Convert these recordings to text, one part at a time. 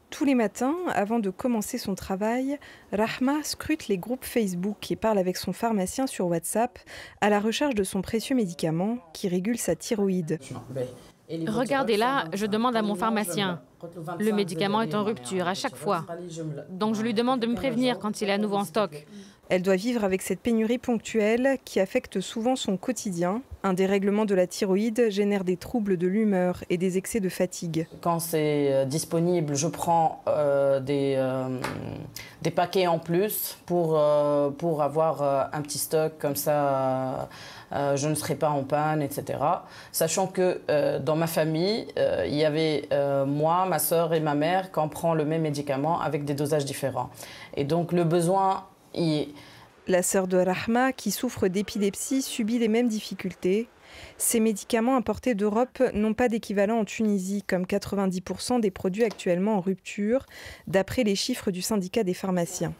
Tous les matins, avant de commencer son travail, Rahma scrute les groupes Facebook et parle avec son pharmacien sur WhatsApp à la recherche de son précieux médicament qui régule sa thyroïde. Regardez là, je demande à mon pharmacien. Le médicament est en rupture à chaque fois. Donc je lui demande de me prévenir quand il est à nouveau en stock. Elle doit vivre avec cette pénurie ponctuelle qui affecte souvent son quotidien. Un dérèglement de la thyroïde génère des troubles de l'humeur et des excès de fatigue. Quand c'est disponible, je prends des paquets en plus pour avoir un petit stock, comme ça je ne serai pas en panne, etc. Sachant que dans ma famille, il y avait moi, ma sœur et ma mère qui prennent le même médicament avec des dosages différents. Et donc le besoin La sœur de Rahma, qui souffre d'épilepsie, subit les mêmes difficultés. Ces médicaments importés d'Europe n'ont pas d'équivalent en Tunisie, comme 90% des produits actuellement en rupture, d'après les chiffres du syndicat des pharmaciens.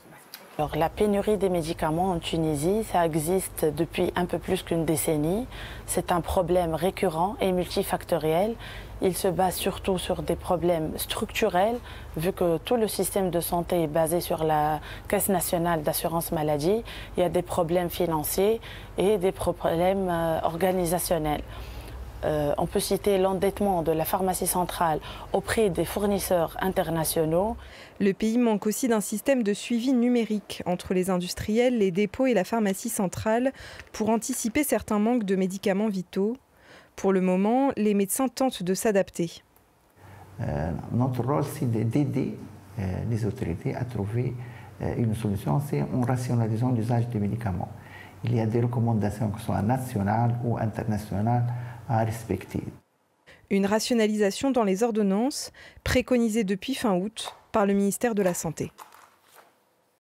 Alors, la pénurie des médicaments en Tunisie, ça existe depuis un peu plus qu'une décennie. C'est un problème récurrent et multifactoriel. Il se base surtout sur des problèmes structurels, vu que tout le système de santé est basé sur la Caisse nationale d'assurance maladie. Il y a des problèmes financiers et des problèmes organisationnels. On peut citer l'endettement de la pharmacie centrale auprès des fournisseurs internationaux. Le pays manque aussi d'un système de suivi numérique entre les industriels, les dépôts et la pharmacie centrale pour anticiper certains manques de médicaments vitaux. Pour le moment, les médecins tentent de s'adapter. Notre rôle, c'est d'aider les autorités à trouver une solution, c'est en rationalisant l'usage des médicaments. Il y a des recommandations qui sont nationales ou internationales à respecter. Une rationalisation dans les ordonnances préconisée depuis fin août par le ministère de la Santé.